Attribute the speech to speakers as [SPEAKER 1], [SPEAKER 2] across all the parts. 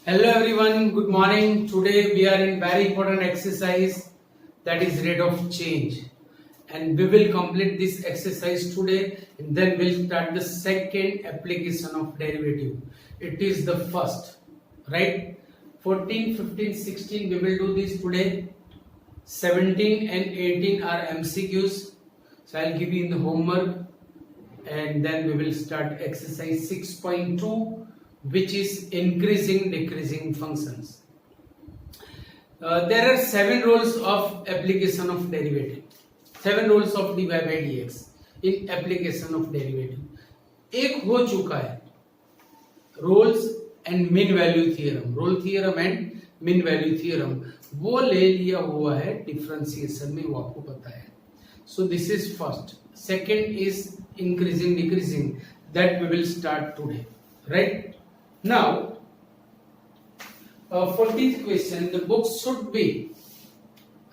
[SPEAKER 1] Hello everyone, good morning. Today we are in very important exercise, that is rate of change, and we will complete this exercise today and then we'll start the second application of derivative. It is the first, right? 14, 15, 16 we will do this today. 17 and 18 are MCQs. So I'll give you in the homework and then we will start exercise 6.2, which is increasing decreasing functions. There are 7 rules of application of derivative. 7 rules of dy by dx in application of derivative. एक हो चुका है Rolle's and mean value theorem, Rolle theorem and mean value theorem, वो ले लिया हुआ है differentiation में, वो आपको पता है. So this is first. Second is increasing decreasing, that we will start today, right? Now 14th question, the book should be,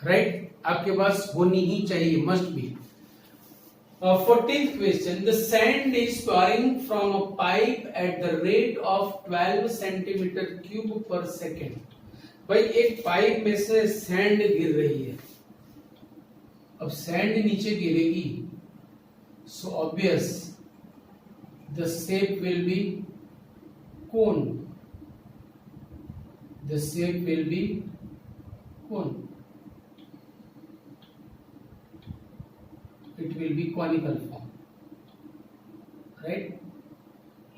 [SPEAKER 1] right? आपके पास होनी ही चाहिए, must be. 14th question, the sand is pouring from a pipe at the rate of 12 centimeter cube per second. भाई एक pipe में से sand गिर रही है. अब सैंड नीचे गिरेगी, so obvious the shape will be cone. The shape will be cone. It will be conical form, right?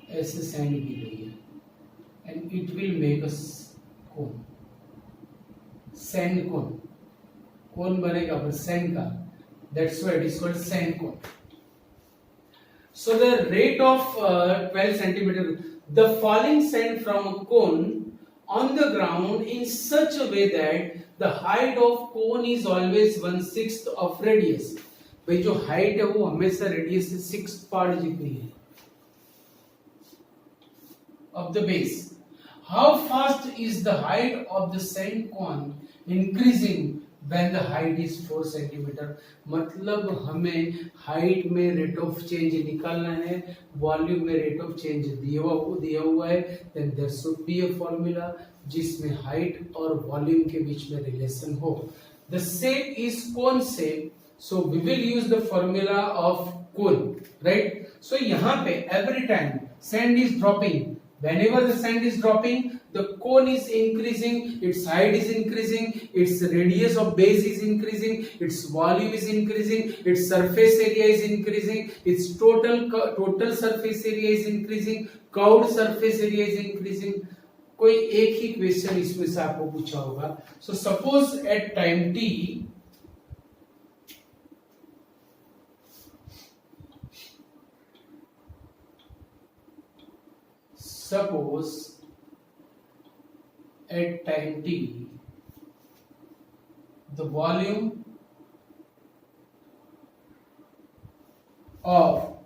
[SPEAKER 1] ऐसे सैंड गिर रही है and it will make a cone. Sand cone. कौन बनेगा पर सैंड का, that's why it is called sand cone. So the rate of 12 centimeter, the falling sand from a cone on the ground in such a way that the height of cone is always 1/6 of radius. भाई जो height है वो हमेशा radius से 6 part जितनी है of the base. How fast is the height of the sand cone increasing when the height is 4 centimeter? मतलब हमें हाइट में रेट ऑफ चेंज निकालना है, वॉल्यूम में रेट ऑफ चेंज दिया हुआ है, then there should be a formula जिसमें हाइट और वॉल्यूम के बीच में रिलेशन हो. The shape is cone shape, so we will use the formula of cone, right? So यहाँ पे every time sand is dropping, whenever the sand is dropping, the cone is increasing, its height is increasing, its radius of base is increasing, its volume is increasing, its surface area is increasing, its total surface area is increasing, curved surface area is increasing. कोई एक ही question इसमें से आपको पूछा होगा. So suppose at time t, suppose at time t the volume of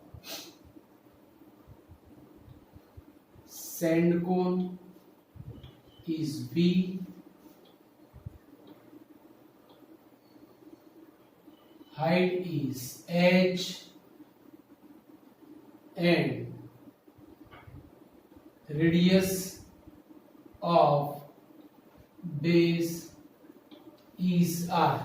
[SPEAKER 1] sand cone is V, height is h, and radius of base is r.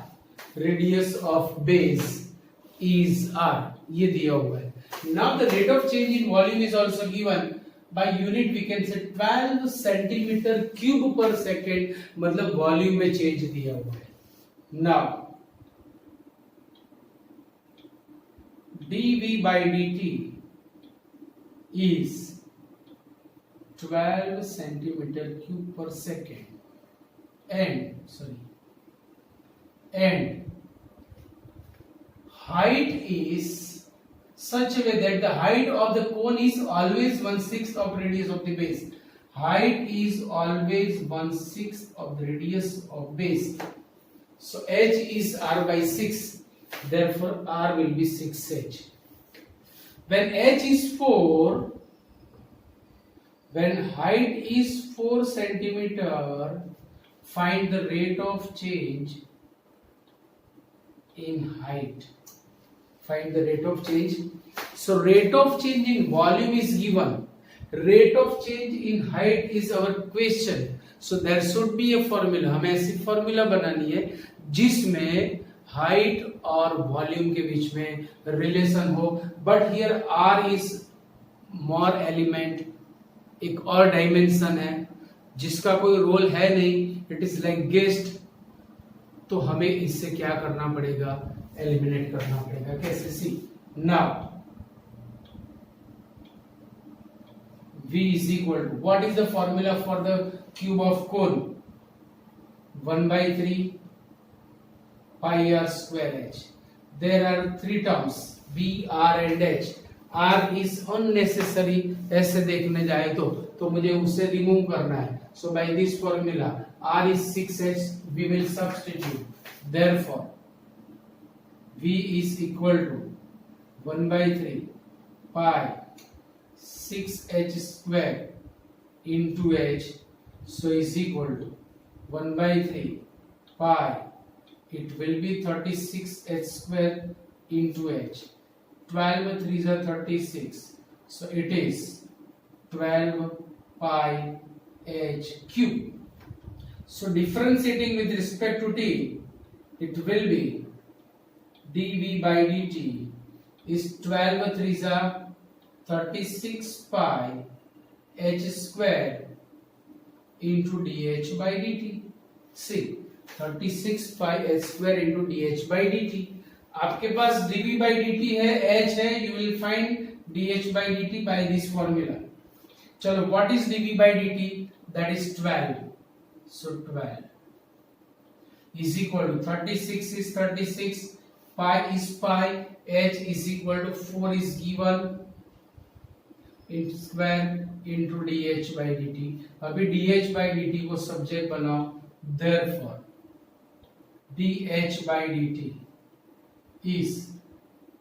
[SPEAKER 1] Radius of base is r. ये दिया हुआ है. Now the rate of change in volume is also given by unit. We can say 12 centimeter cube per second, मतलब volume में change दिया हुआ है. Now dV by dt is 12 centimeter cube per second and height is such a way that the height of the cone is always 1/6 of radius of the base. Height is always 1/6 of the radius of base. So h is r by 6, therefore r will be 6h. When h is 4, when height is 4 centimeter, find the rate of change in height. Find the rate of change. So rate of change in volume is given. rate of change in height is our question, so there should be a formula. हमें ऐसी formula बनानी है जिसमें height और volume के बीच में relation हो, but here are is more element, एक और डायमेंशन है जिसका कोई रोल है नहीं, इट इज लाइक गेस्ट। तो हमें इससे क्या करना पड़ेगा, एलिमिनेट करना पड़ेगा। कैसे? सी now V is equal to, what is the formula for the cube of cone? 1/3 pi r square h. There are three terms b, r and h. r is unnecessary, ऐसे देखने जाए तो मुझे उसे रिमूव करना है। So by this formula r is 6h, we will substitute. Therefore v is equal to 1/3 pi 6h square into h, so is equal to 1/3 pi, it will be 36h square into h, 12 3s are 36, so it is 12 pi h cube. So differentiating with respect to t, it will be dv by dt is 12 3s are 36 pi h square into dh by dt. See, 36 pi h square into dh by dt. आपके पास dv by dt है, h है, you will find dh by dt by this formula. चलो, what is dv by dt? That is 12. So 12 is equal to 36 is 36, pi is pi, h is equal to 4 is given into square into dh by dt. अभी dh by dt को subject बनाओ, therefore dh by dt is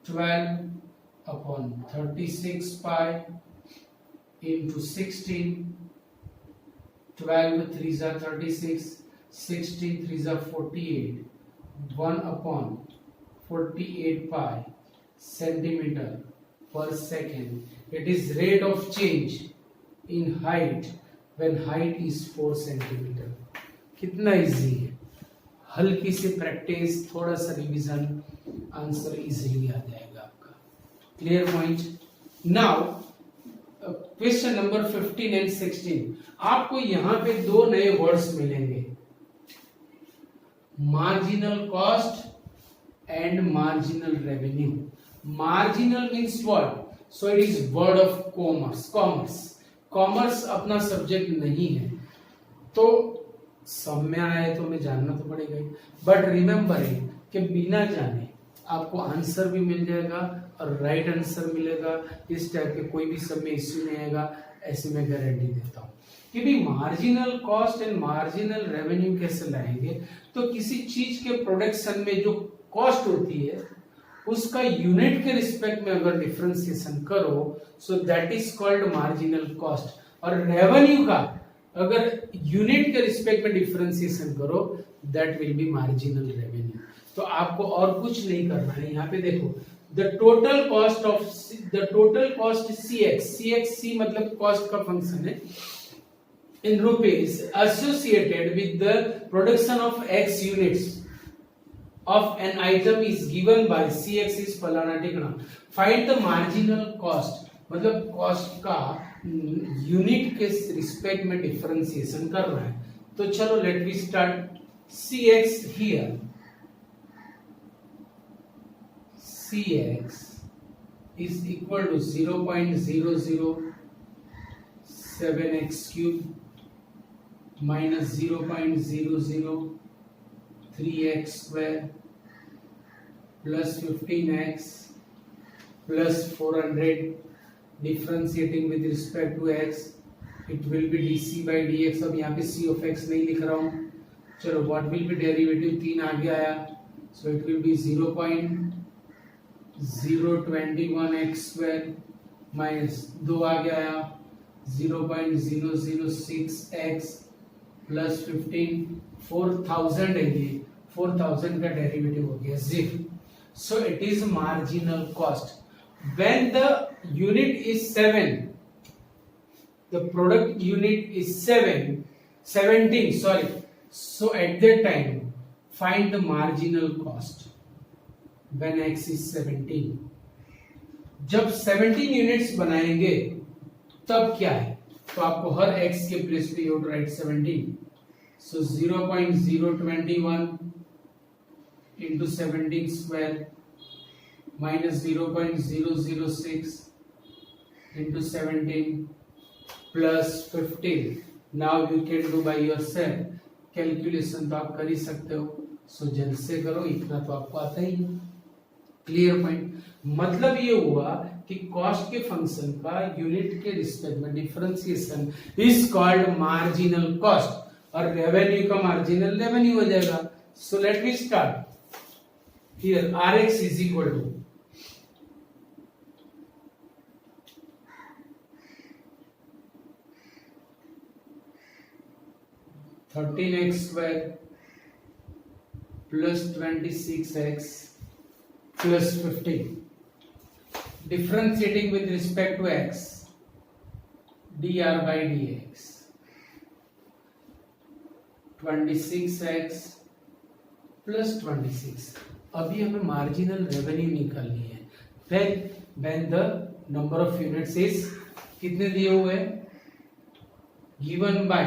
[SPEAKER 1] 12 upon 36 pi into 16, 12 3s are 36, 16 3s are 48, 1 upon 48 pi centimeter per second. It is rate of change in height when height is 4 centimeter. कितना easy है, हल्की सी practice, थोड़ा सा revision, answer easily आ जाएगा आपका। Clear point? Now question number 15 and 16, आपको यहाँ पे दो नए वर्ड्स मिलेंगे, marginal cost and marginal revenue. Marginal means what? So it is word of commerce. Commerce अपना सब्जेक्ट नहीं है, तो सब में आया तो हमें जानना तो पड़ेगा ही, बट रिमेम्बर है कि बिना जाने आपको आंसर भी मिल जाएगा और राइट आंसर मिलेगा। इस टाइप के कोई भी सब में इश्यू नहीं आएगा, ऐसे मैं गारंटी देता हूँ। कि भी marginal cost and marginal revenue कैसे लाएंगे, तो किसी चीज के प्रोडक्शन में जो कॉस्ट होती है उसका यूनिट के रिस्पेक्ट में अगर डिफरेंशिएशन करो, so that is called marginal cost. और रेवेन्यू का अगर यूनिट के रिस्पेक्ट में डिफरेंशिएशन करो, that will be marginal revenue. तो आपको और कुछ नहीं करना है। यहाँ पे देखो, द टोटल कॉस्ट CX मतलब कॉस्ट का फंक्शन है, in rupees associated with the production of X units of an item is given by CX is फलाना टिकना। Find the marginal cost, मतलब कॉस्ट का यूनिट के रिस्पेक्ट में डिफरेंशिएशन कर रहा है। तो चलो let we start. CX here, CX is equal to 0.007x cube minus 0.003x square plus 15x plus 400 differentiating with respect to x, it will be dc by dx। अब यहाँ पे c of x नहीं लिख रहा हूँ, चलो what will be derivative 3 आगे आया, so it will be 0.021x square minus 2 आगे आया 0.006x प्लस 15, 4000 है ये, 4000 का डेरिवेटिव हो गया 0। सो it is marginal cost when the unit is 7 the product unit is 17, sorry. So at that time find the marginal cost when x is 17. जब 17 units बनाएंगे तब क्या है, तो आपको हर x के प्लेस पे you right 17. So 0.021 into 17 square minus 0.006 into 17 plus 15. Now you can do by yourself. Calculation तो आप कर ही सकते हो. सो जल्द से करो, इतना तो आपको आता ही है. Clear point. मतलब ये हुआ कि कॉस्ट के फंक्शन का यूनिट के रिस्पेक्ट में differentiation is called marginal cost, और रेवेन्यू का मार्जिनल रेवेन्यू हो जाएगा. So let me start here. Rx is equal to (13x square plus 26x plus 15). Differentiating with respect to x, dr by dx 26x plus 26. अभी हमें marginal revenue निकालनी है. when the number of units is कितने दिए हुए हैं, given by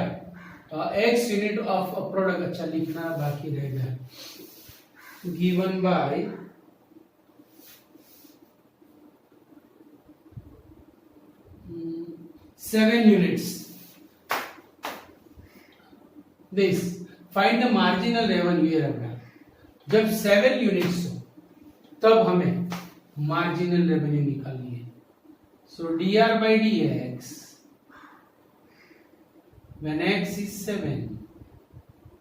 [SPEAKER 1] x unit of a product. अच्छा लिखना बाकी रह गया. given by seven units. This find the marginal revenue here अपना. जब 7 यूनिट्स हो तब हमें मार्जिनल रेवेन्यू निकालनी है. सो dr by dx when x is 7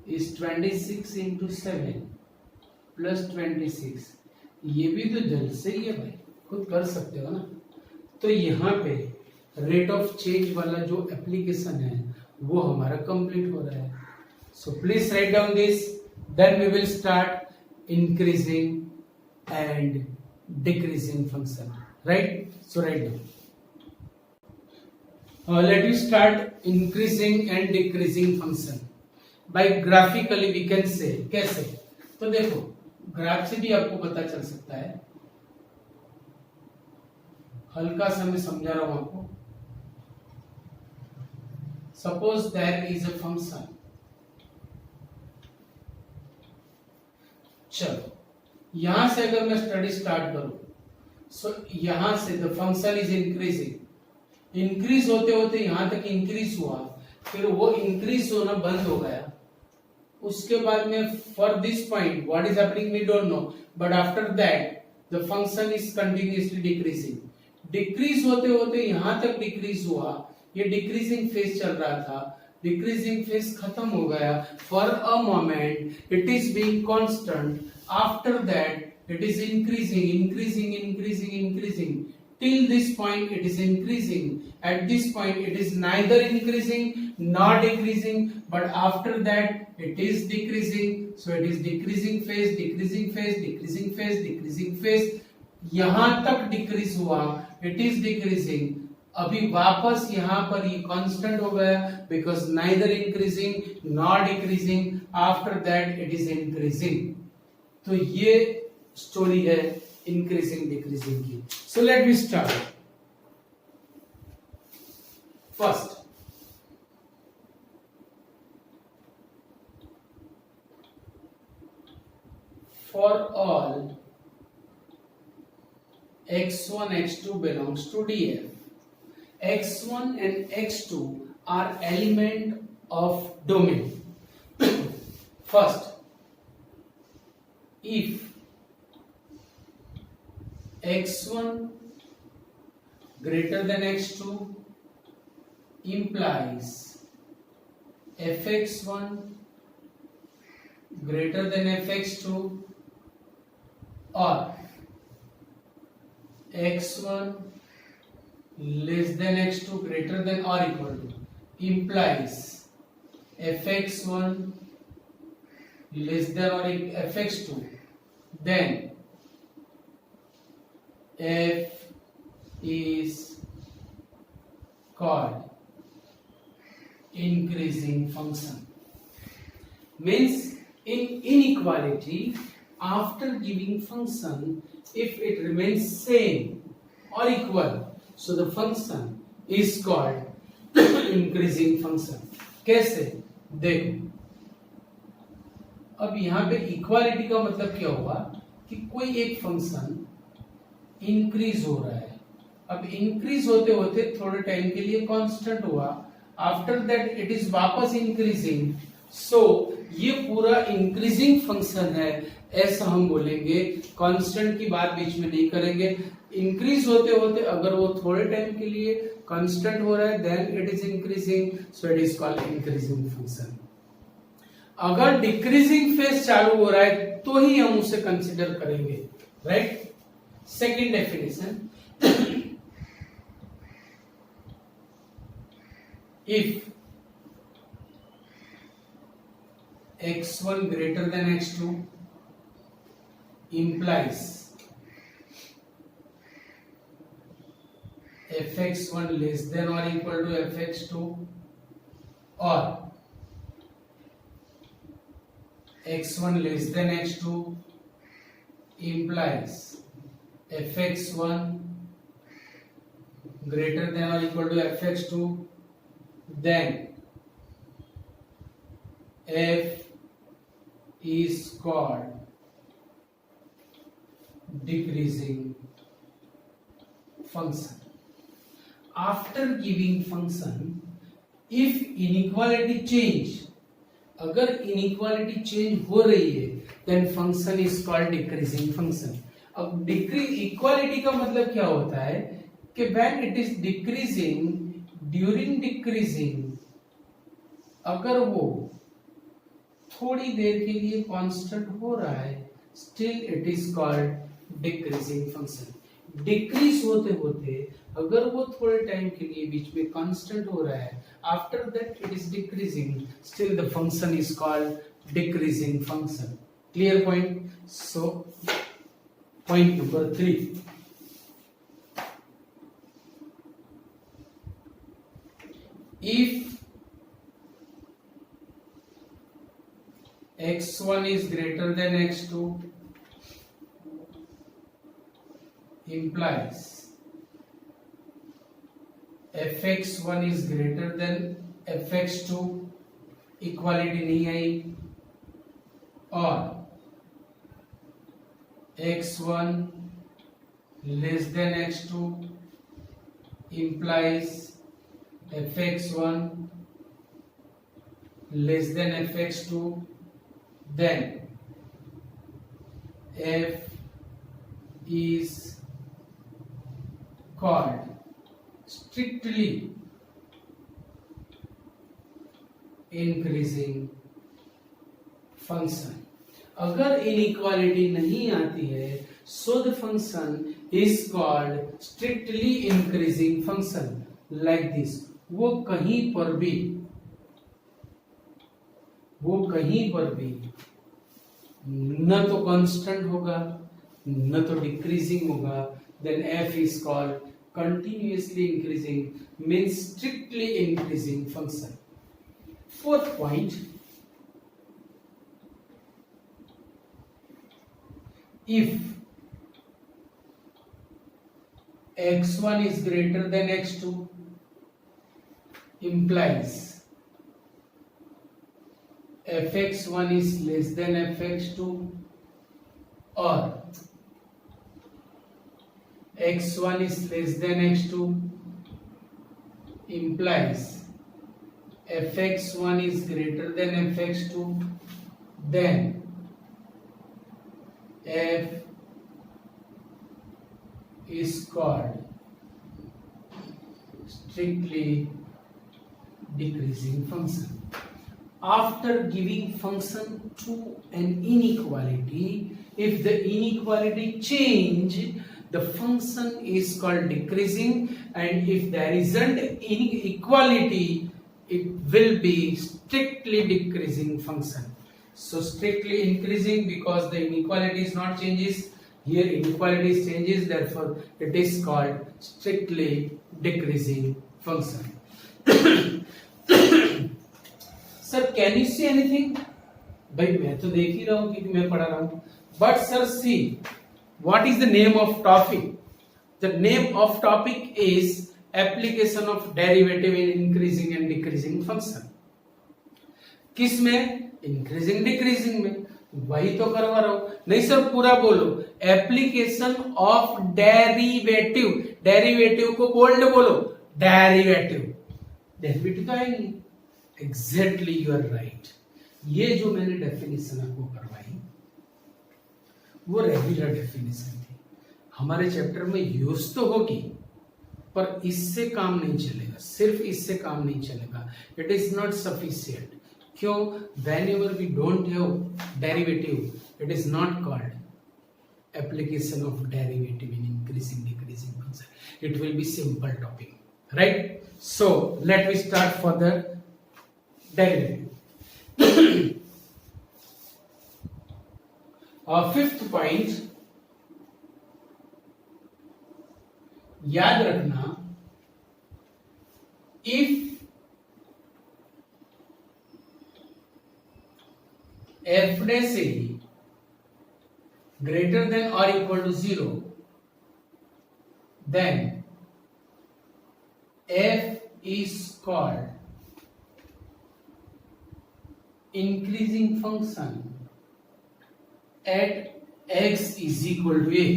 [SPEAKER 1] is 26 into 7 plus 26. ये भी तो जल्द से ही है भाई, खुद कर सकते हो ना. तो यहाँ पे रेट ऑफ चेंज वाला जो एप्लीकेशन है वो हमारा कंप्लीट हो रहा है. So please write down this, then we will start increasing and decreasing function. Right. So write down. Let me start increasing and decreasing function by graphically we can say. कैसे, तो देखो graph से भी आपको पता चल सकता है. हल्का सा मैं समझा रहा हूं आपको. Suppose that is a function. चलो यहां से अगर मैं स्टडी स्टार्ट करूं, सो यहां से the function is increasing. Increase होते होते यहां तक इंक्रीज हुआ, फिर वो इंक्रीज होना बंद हो गया. उसके बाद में for this point what is happening we don't know, but after that the function is continuously decreasing. Decrease होते होते यहां तक डिक्रीज हुआ, ये डिक्रीजिंग फेज चल रहा था. डिक्रीजिंग फेज खत्म हो गया. For a moment it is being constant. After that it is increasing till this point it is increasing. At this point it is neither increasing nor decreasing, but after that it is decreasing. So it is decreasing phase. यहां तक decrease हुआ, it is decreasing. अभी वापस यहां पर ये constant हो गया because neither increasing nor decreasing. After that it is increasing. तो ये स्टोरी है increasing decreasing की. So let me start. First, for all x1 x2 belongs to df, x1 and x2 are element of domain. First, if x1 greater than x2 implies fx1 greater than fx2 or x1 less than x2 greater than or equal to implies fx1 less than or fx2, then f is called increasing function. Means in inequality, after giving function, if it remains same or equal, so the function is called increasing function. कैसे? देखो, अब यहाँ पे equality का मतलब क्या हुआ कि कोई एक फंक्शन इंक्रीज हो रहा है, अब इंक्रीज होते होते थोड़े टाइम के लिए कांस्टेंट हुआ, आफ्टर दैट इट इज वापस इंक्रीजिंग, सो ये पूरा इंक्रीजिंग फंक्शन है ऐसा हम बोलेंगे, कांस्टेंट की बात बीच में नहीं करेंगे। इंक्रीज होते होते अगर वो थोड़े टाइम के लिए कांस्टेंट हो रहा है then it is increasing, so it is called increasing function. अगर डिक्रीजिंग फेज चालू हो रहा है तो ही हम उसे कंसिडर करेंगे, right. Second definition, if x1 greater than x2 implies fx1 less than or equal to fx2 or x1 less than x2 implies fx1 greater than or equal to fx2, then f is called decreasing function. After giving function, if inequality change, अगर inequality change हो रही है then function is called decreasing function. अब decrease equality का मतलब क्या होता है कि when it is decreasing, during decreasing अगर वो थोड़ी देर के लिए कांस्टेंट हो रहा है still it is called decreasing function. Decrease होते होते अगर वो थोड़े टाइम के लिए बीच में कांस्टेंट हो रहा है after that it is decreasing, still the function is called decreasing function. Clear point. So point number 3, if x1 is greater than x2 implies fx1 is greater than fx2, equality नहीं आई, और x1 less than x2 implies fx1 less than fx2, then f is called strictly increasing function. अगर inequality नहीं आती है so the function is called strictly increasing function like this. वो कहीं पर भी न तो कांस्टेंट होगा न तो डिक्रीजिंग होगा, then f is called continuously increasing, means strictly increasing function. Fourth point, if x1 is greater than x2 implies fx1 is less than fx2, or x1 is less than x2 implies fx1 is greater than fx2, then f is called strictly decreasing function. After giving function to an inequality, if the inequality change, the function is called decreasing, and if there isn't inequality, it will be strictly decreasing function. So strictly increasing because the inequality is not changes, here inequality changes, therefore it is called strictly decreasing function. Sir can you see anything? भाई मैं तो देख ही रहा हूं क्योंकि मैं पढ़ा रहा हूं. But sir see, what is the name of topic? The name of topic is application of derivative in increasing and decreasing function. किस में? इंक्रीजिंग डिक्रीजिंग में. वही तो करवा रहा हूं. नहीं सर पूरा बोलो. Application of derivative. डेरिवेटिव को बोल्ड बोलो. डेरिवेटिव. डेरिवेटिव तो आएंगी. Exactly you are right. ये जो मैंने डेफिनेशन आपको करवाई वो रेगुलर डेफिनेशन थी. हमारे चैप्टर में यूज तो होगी पर इससे काम नहीं चलेगा. सिर्फ इससे काम नहीं चलेगा. It is not sufficient. क्यों? whenever we don't have derivative it is not called application of derivative in increasing decreasing function. It will be simple topic, right? So let me start for the derivative. Fifth point, याद रखना, if f dash a greater than or equal to 0, then f is called increasing function at x is equal to a.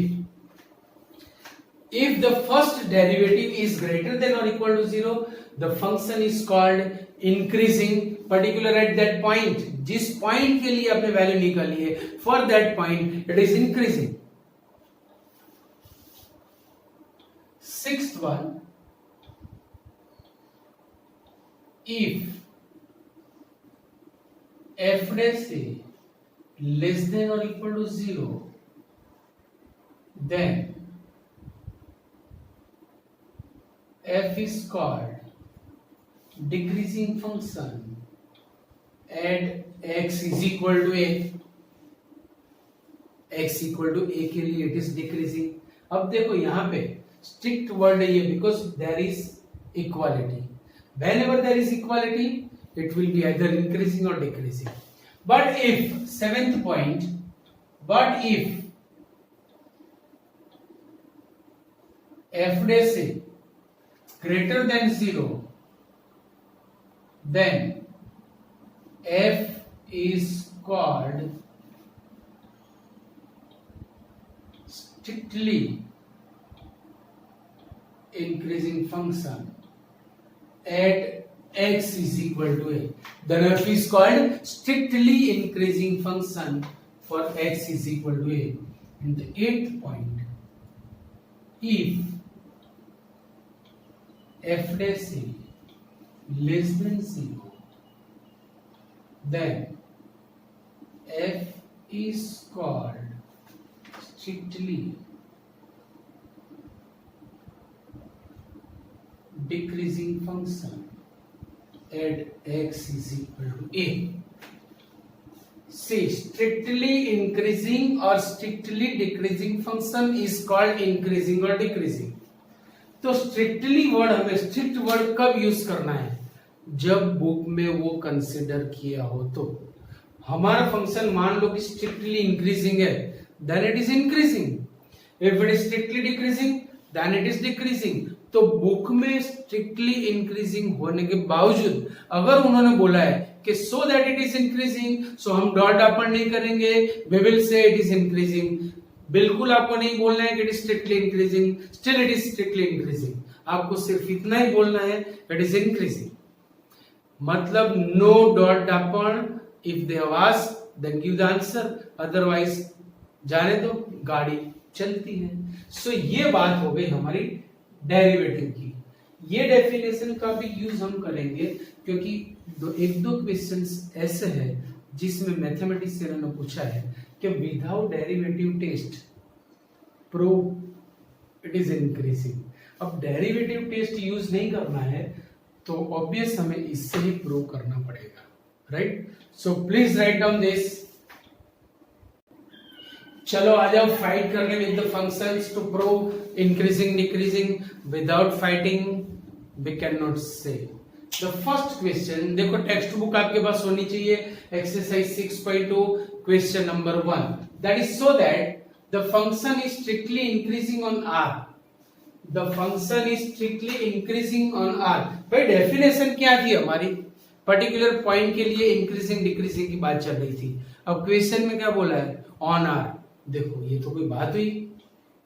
[SPEAKER 1] If the first derivative is greater than or equal to 0, the function is called increasing, particular at that point. जिस point के लिए आपने value निकाली है, for that point it is increasing. Sixth one, if f dash a less than or equal to 0, then f is called decreasing function at x is equal to a. x equal to a के लिए it is decreasing. अब देखो यहाँ पे strict word है ये, because there is equality. Whenever there is equality, it will be either increasing or decreasing. But if, seventh point, but if f dash a greater than 0, then f is called strictly increasing function at x is equal to a. Then f is called strictly increasing function for x is equal to a. And the eighth point, if f dash a less than 0, then f is called strictly decreasing function at x is equal to a. See, strictly increasing or strictly decreasing function is called increasing or decreasing. तो strictly word, हमें strict word कब use करना है? जब book में वो consider किया हो. तो हमारा फंक्शन मान लो कि स्ट्रिक्टली इंक्रीजिंग है, then it is increasing. If it is strictly decreasing, then it is decreasing. तो बुक में स्ट्रिक्टली इंक्रीजिंग होने के बावजूद अगर उन्होंने बोला है कि so that it is increasing, so हम डॉट अपन नहीं करेंगे, we will say it is increasing. बिल्कुल आपको नहीं बोलना है कि it is strictly increasing, still it is strictly increasing. आपको सिर्फ इतना ही बोलना है, इट इज इंक्रीजिंग. मतलब no dot upon. If they have asked then give the answer, otherwise जाने दो, गाड़ी चलती है. सो ये बात हो गई हमारी डेरिवेटिव की. ये डेफिनेशन का भी यूज हम करेंगे क्योंकि एक दो क्वेश्चंस ऐसे हैं जिसमें मैथमेटिशियन ने पूछा है कि without derivative test prove it is increasing. अब डेरिवेटिव टेस्ट यूज नहीं करना है तो ऑब्वियस हमें इससे ही प्रूव करना पड़ेगा, right? So please write down this. चलो आ जाओ फाइट करने with the functions to prove increasing decreasing. Without fighting we can not say. The first question देखो, टेक्स्ट बुक आपके पास होनी चाहिए, exercise 6.2 question number 1, that is so that the function is strictly increasing on R, the function is strictly increasing on R. भाई definition क्या थी हमारी, particular point के लिए इंक्रीजिंग डिक्रीजिंग की बात चल रही थी, अब क्वेश्चन में क्या बोला है, ऑन आर। देखो ये तो कोई बात हुई,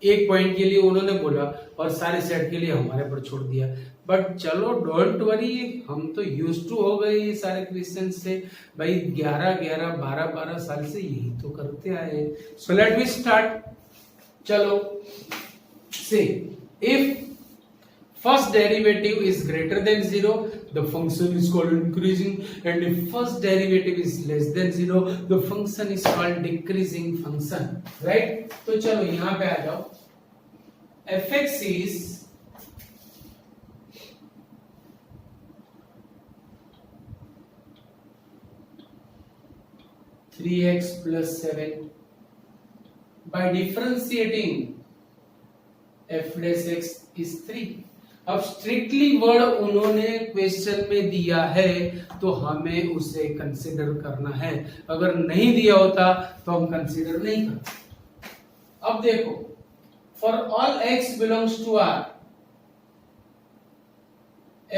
[SPEAKER 1] एक पॉइंट के लिए उन्होंने बोला और सारे सेट के लिए हमारे पर छोड़ दिया, बट चलो डोंट वरी, हम तो यूज टू हो गए ये सारे क्वेश्चन से, भाई 11 12 साल से यही तो करते आए। सो लेट वी स्टार्ट, चलो से if first derivative is greater than 0, the function is called increasing, and if first derivative is less than 0, the function is called decreasing function, right? तो चलो यहाँ पे आ जाओ, fx is three x plus 7 by differentiating f dash x is 3। अब strictly word उन्होंने question में दिया है तो हमें उसे कंसीडर करना है, अगर नहीं दिया होता तो हम कंसीडर नहीं करते। अब देखो, for all x belongs to R,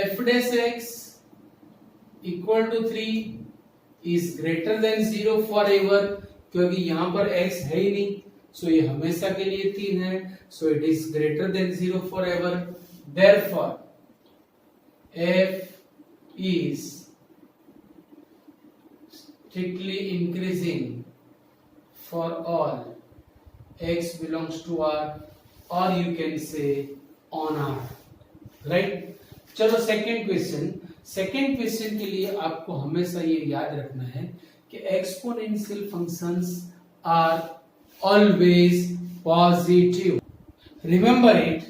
[SPEAKER 1] f dash x equal to 3 is greater than 0 for ever, क्योंकि यहां पर x है ही नहीं, सो ये हमेशा के लिए 3 है, सो it is greater than 0 for ever. Therefore, f is strictly increasing for all x belongs to R, or you can say on R, right? चलो सेकेंड क्वेश्चन, सेकेंड क्वेश्चन के लिए आपको हमेशा ये याद रखना है कि exponential functions are always positive, remember it,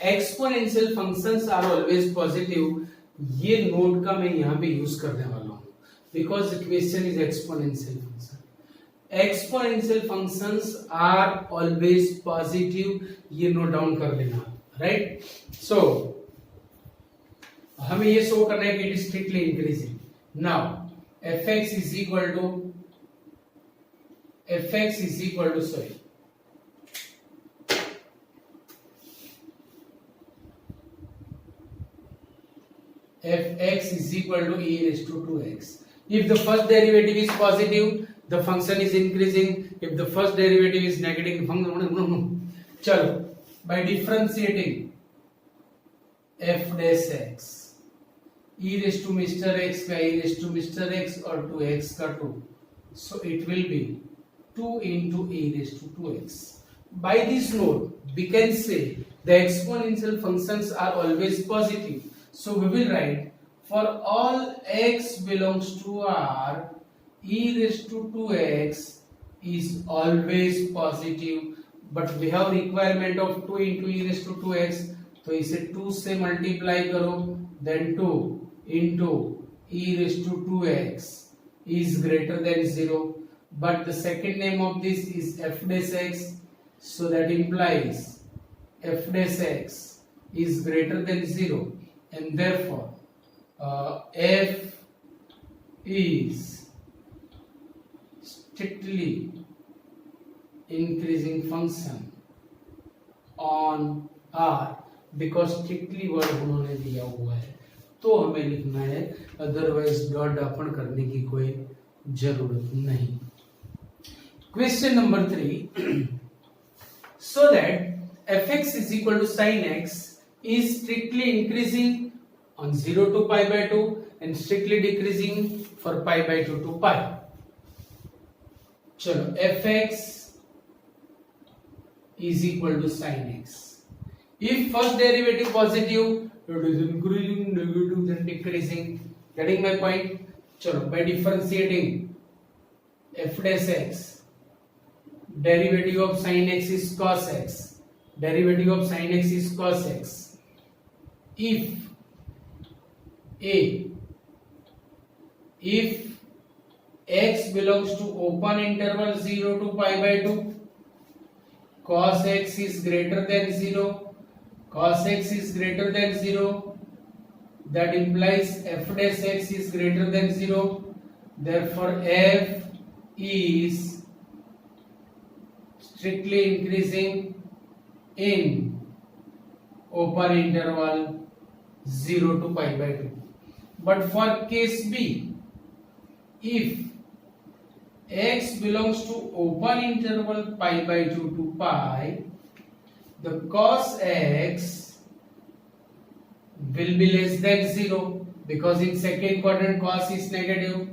[SPEAKER 1] exponential functions are always positive, ये नोट का मैं यहां पे यूज करने वाला हूं, because the question is exponential function, exponential functions are always positive, ये नोट डाउन कर लेना, राइट? सो हमें ये शो करना है कि it is strictly increasing. Now fx is equal to sorry, fx is equal to e raised to 2x. If the first derivative is positive, the function is increasing. If the first derivative is negative, function चलो, by differentiating f dash x, e raised to Mr. x का e raised to Mr. x और 2x का 2, so it will be 2 into e raised to 2x. By this note, we can say the exponential functions are always positive. So we will write, for all x belongs to R, e raised to 2x is always positive, but we have requirement of 2 into e raised to 2x, तो इसे 2 से multiply करो, then 2 into e raised to 2x is greater than 0, but the second name of this is f dash x, so that implies f dash x is greater than 0, and therefore f is strictly increasing function on R, because strictly word उन्होंने दिया हुआ है तो हमें लिखना है, otherwise dot अपन करने की कोई जरूरत नहीं। Question number 3, so that fx is equal to sin x is strictly increasing on 0 to pi by 2 and strictly decreasing for pi by 2 to pi. चलो fx is equal to sin x. If first derivative positive, it is increasing, negative then decreasing. Getting my point? चलो, by differentiating f dash x, derivative of sin x is cos x, derivative of sin x is cos x. If x belongs to open interval 0 to pi by 2, cos x is greater than 0, cos x is greater than 0, that implies f dash x is greater than 0, therefore f is strictly increasing in open interval 0 to pi by 2. But for case B, if x belongs to open interval pi by 2 to pi, the cos x will be less than 0, because in second quadrant cos is negative.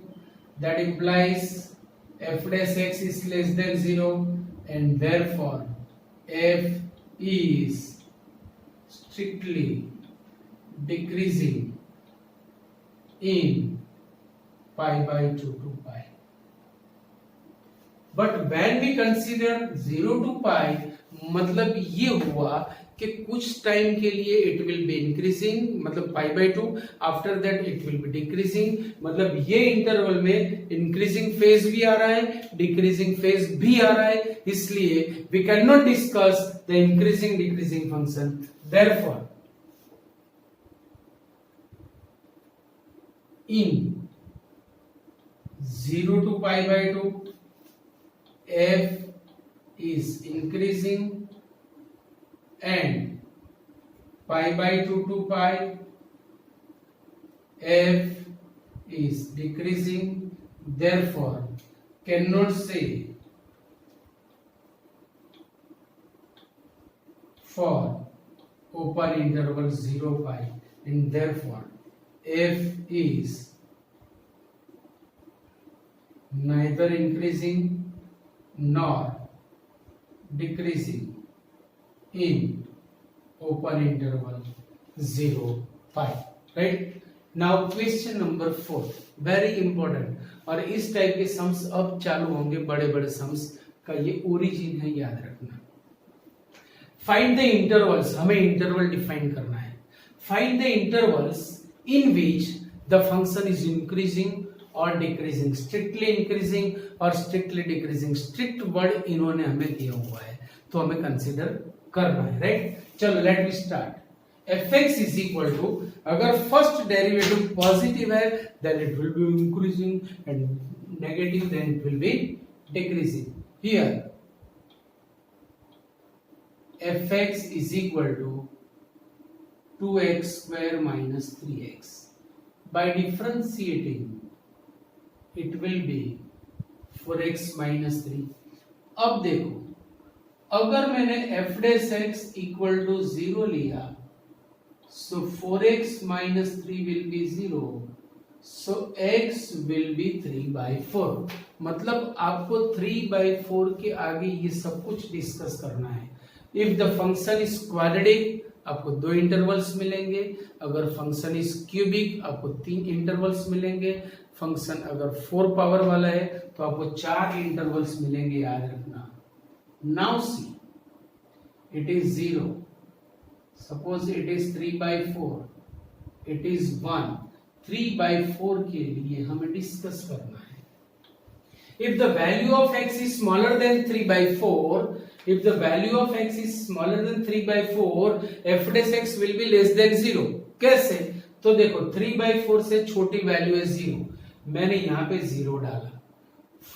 [SPEAKER 1] That implies f dash x is less than 0, and therefore f is strictly decreasing in pi by 2 to pi. But when we consider 0 to pi, मतलब ये हुआ कि कुछ time के लिए it will be increasing, मतलब pi by 2, after that it will be decreasing, मतलब ये इंटरवल में इंक्रीजिंग फेज भी आ रहा है, डिक्रीजिंग फेज भी आ रहा है, इसलिए we can not discuss the increasing decreasing function. Therefore in 0 to pi by 2, f is increasing, and pi by 2 to pi, f is decreasing. Therefore cannot say for open interval 0 pi, and therefore f is neither increasing nor decreasing in open interval 0 pi. Right? Now question number 4, very important. और इस type के sums अब चालू होंगे, बड़े बड़े sums का ये ओरिजिन है, याद रखना. फाइंड द इंटरवल्स, हमें इंटरवल डिफाइन करना है. Find the intervals in which the function is increasing or decreasing, strictly increasing or strictly decreasing. strict word इन्होंने हमें दिया हुआ है, तो हमें कंसीडर करना है. राइट, चलो late me start. fx is equal to, अगर फर्स्ट डेरिवेटिव पॉजिटिव है then it will be increasing, and negative then it will be decreasing. Here fx is equal to 2x square minus 3x. By differentiating, it will be 4x minus 3. अब देखो, अगर मैंने f dash x equal to 0 लिया, so 4x minus 3 will be 0, so x will be 3 by 4. मतलब आपको 3 by 4 के आगे ये सब कुछ डिस्कस करना है. If the function is quadratic, आपको 2 इंटरवल्स मिलेंगे. अगर फंक्शन इज क्यूबिक, आपको 3 इंटरवल्स मिलेंगे. फंक्शन अगर 4 पावर वाला है तो आपको 4 इंटरवल्स मिलेंगे, याद रखना. Now see, it is 0, suppose it is 3 by 4, it is 1. 3 by 4 के लिए हमें डिस्कस करना है. If the value of x is smaller than 3 by 4, if the value of x is smaller than 3 by 4, f dash x will be less than 0. कैसे? तो देखो 3 by 4 से छोटी वैल्यू है 0, मैंने यहाँ पे 0 डाला.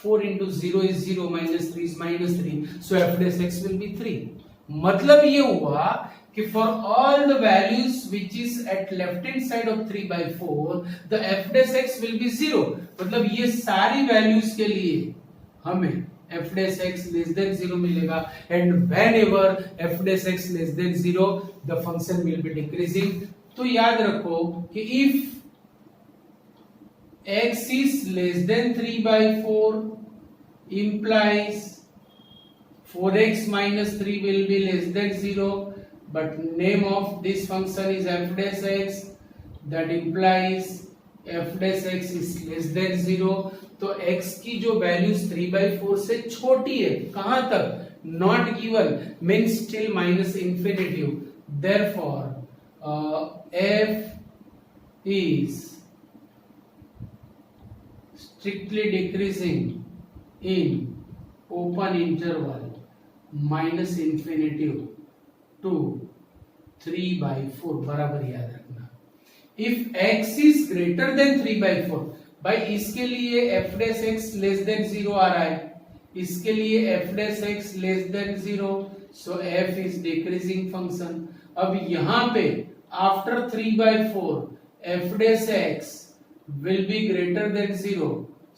[SPEAKER 1] 4 into 0 is 0, minus 3 is minus 3, so f dash x will be 3. मतलब ये हुआ कि for all the values which is at left hand side of 3 by 4, the f dash x will be 0. मतलब ये सारी वैल्यूज के लिए हमें f dash x less than 0 मिलेगा, and whenever f dash x less than 0, the function will be decreasing. तो याद रखो कि if x is less than 3 by 4 implies 4x minus 3 will be less than 0, but name of this function is f dash x, that implies f dash x is less than 0. तो x की जो values 3 by 4 से छोटी है, कहां तक? Not given, means still minus infinitive. Therefore f is strictly decreasing in open interval minus infinitive to 3 by 4. बराबर याद रखना. If x is greater then 3/4, भाई इसके लिए f dash x less than 0 आ रहा है, इसके लिए f dash x less than 0, so f is decreasing function. अब यहां पे after 3/4 f dash x will be greater than 0,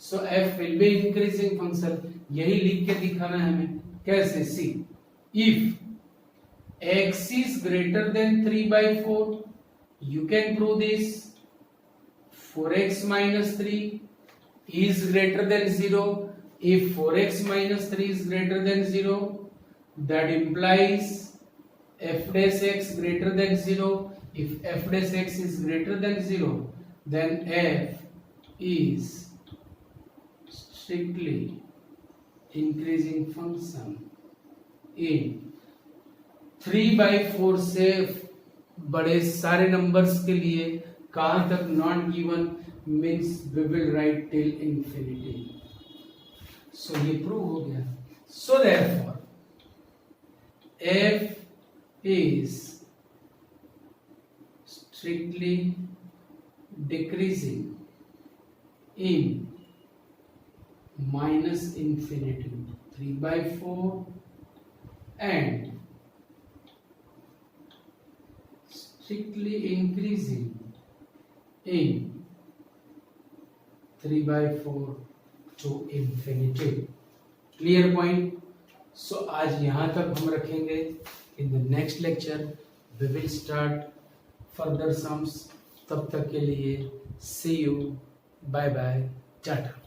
[SPEAKER 1] so f will be increasing function। यही लिख के दिखाना है हमें, कैसे? सी if x is greater than 3/4, you can prove this 4x minus 3 is greater than 0। if 4x minus 3 is greater than 0, that implies f dash x greater than 0। if f dash x is greater than 0, then f is strictly increasing function in 3/4 से बड़े सारे numbers के लिए कहां तक नॉन given means we will write till infinity. So ये prove हो गया। So therefore f is strictly decreasing in minus infinity 3/4 and strictly increasing in 3/4 to infinity। Clear point. So आज यहां तक हम रखेंगे। In the next lecture we will start further sums. तब तक के लिए see you, bye bye, Tata.